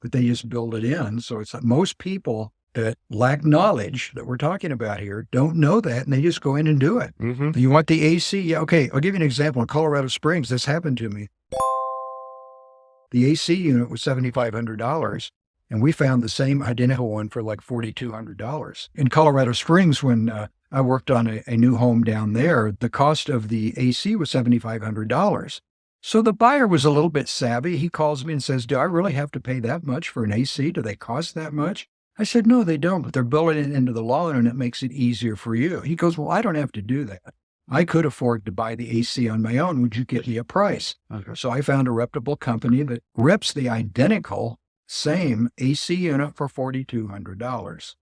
but they just build it in. So it's like most people that lack knowledge that we're talking about here don't know that, and they just go in and do it. Mm-hmm. You want the AC? Yeah, okay. I'll give you an example. In Colorado Springs, this happened to me. The AC unit was $7,500, and we found the same identical one for like $4,200. In Colorado Springs, when I worked on a new home down there, the cost of the AC was $7,500. So the buyer was a little bit savvy. He calls me and says, do I really have to pay that much for an AC? Do they cost that much? I said, no, they don't, but they're building it into the loan and it makes it easier for you. He goes, well, I don't have to do that. I could afford to buy the AC on my own. Would you give me a price? Okay. So I found a reputable company that rips the identical same AC unit for $4,200.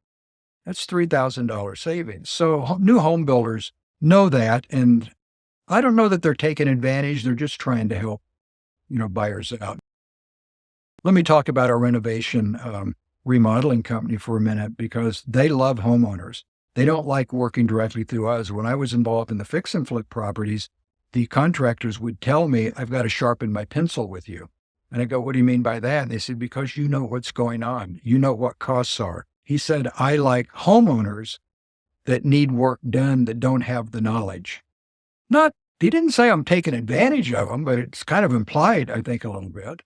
That's $3,000 savings. So new home builders know that, and I don't know that they're taking advantage. They're just trying to help, buyers out. Let me talk about our renovation remodeling company for a minute, because they love homeowners. They don't like working directly through us. When I was involved in the fix and flip properties, the contractors would tell me, I've got to sharpen my pencil with you. And I go, what do you mean by that? And they said, because you know what's going on. You know what costs are. He said, I like homeowners that need work done that don't have the knowledge. He didn't say I'm taking advantage of them, but it's kind of implied, I think, a little bit.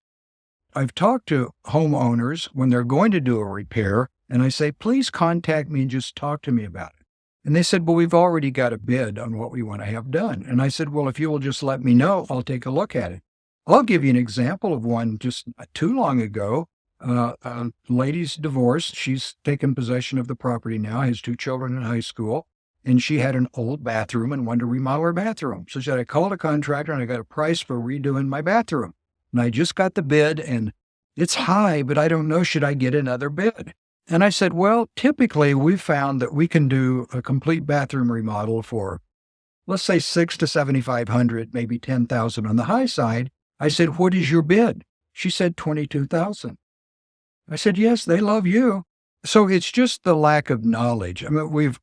I've talked to homeowners when they're going to do a repair, and I say, please contact me and just talk to me about it. And they said, well, we've already got a bid on what we want to have done. And I said, well, if you will just let me know, I'll take a look at it. I'll give you an example of one just not too long ago. A lady's divorced. She's taken possession of the property now, has 2 children in high school, and she had an old bathroom and wanted to remodel her bathroom. So she said, I called a contractor and I got a price for redoing my bathroom. And I just got the bid and it's high, but I don't know, should I get another bid? And I said, well, typically we've found that we can do a complete bathroom remodel for, let's say $600 to $7,500, maybe $10,000 on the high side. I said, what is your bid? She said, $22,000. I said, yes, they love you. So it's just the lack of knowledge. I mean,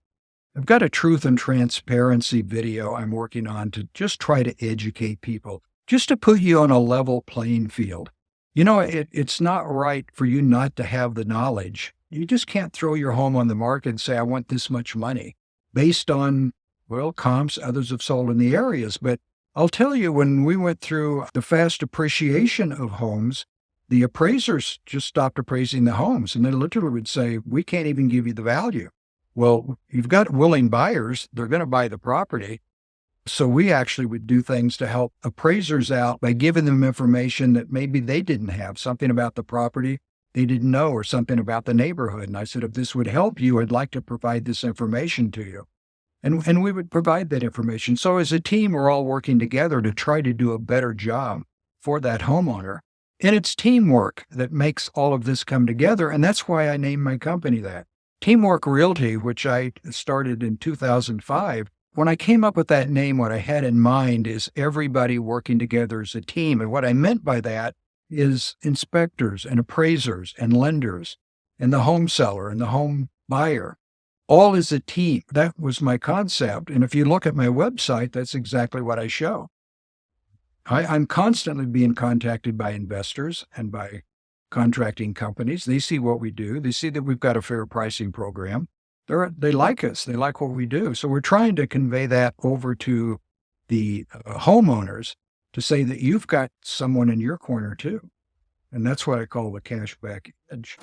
I've got a truth and transparency video I'm working on to just try to educate people, just to put you on a level playing field. It's not right for you not to have the knowledge. You just can't throw your home on the market and say, I want this much money based on, comps others have sold in the areas. But I'll tell you, when we went through the fast appreciation of homes, the appraisers just stopped appraising the homes. And they literally would say, we can't even give you the value. Well, you've got willing buyers. They're going to buy the property. So we actually would do things to help appraisers out by giving them information that maybe they didn't have, something about the property they didn't know, or something about the neighborhood. And I said, if this would help you, I'd like to provide this information to you. And we would provide that information. So as a team, we're all working together to try to do a better job for that homeowner. And it's teamwork that makes all of this come together. And that's why I named my company that. Teamwork Realty, which I started in 2005, when I came up with that name, what I had in mind is everybody working together as a team. And what I meant by that is inspectors and appraisers and lenders and the home seller and the home buyer, all as a team. That was my concept. And if you look at my website, that's exactly what I show. I'm constantly being contacted by investors and by contracting companies. They see what we do. They see that we've got a fair pricing program. They like us. They like what we do. So we're trying to convey that over to the homeowners to say that you've got someone in your corner too. And that's what I call the cashback edge.